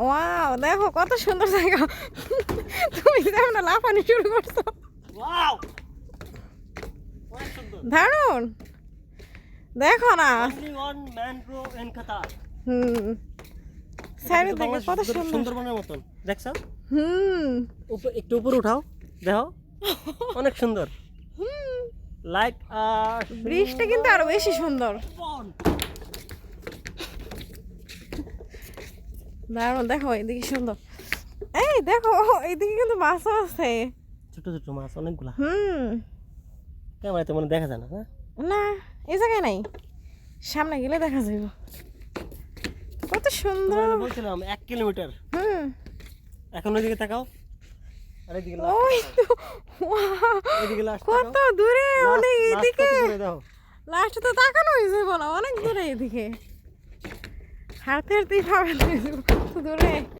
Wow, দেখো কত সুন্দর জায়গা। তুমি যেমন লাফানি শুরু করছো। ওয়াও, অনেক সুন্দর। দারুণ, দেখো না। Only one mangrove in Qatar. সাইডের দিকে কত সুন্দর। সুন্দরবনের মতন দেখছো? হুম একটু উপরে উঠাও, দেখো অনেক সুন্দর। লাইক ব্রিজটা কিন্তু আরো বেশি সুন্দর। দারুণ, দেখো এদিকে সুন্দর। এই দেখো এইদিকে কিন্তু মাছও আছে। ছোট ছোট মাছ অনেকগুলা। হুম ক্যামেরাতে মনে দেখা যায় না। হ্যাঁ, না এই জায়গায় নাই, সামনে গেলে দেখা যাবে। কত সুন্দর। তোমাকে বলছিলাম 1 কিলোমিটার। হুম এখন ওইদিকে তাকাও, আর এদিকে ওই তো, ওয়াও, এদিকে লাস্ট কত দূরে, অনেক এদিকে। দাও। লাস্টে তো তাকানো হয়েছে বলা, অনেক দূরে এদিকে। হাঁটতে হাঁটতেই পাবে না, কত দূরে।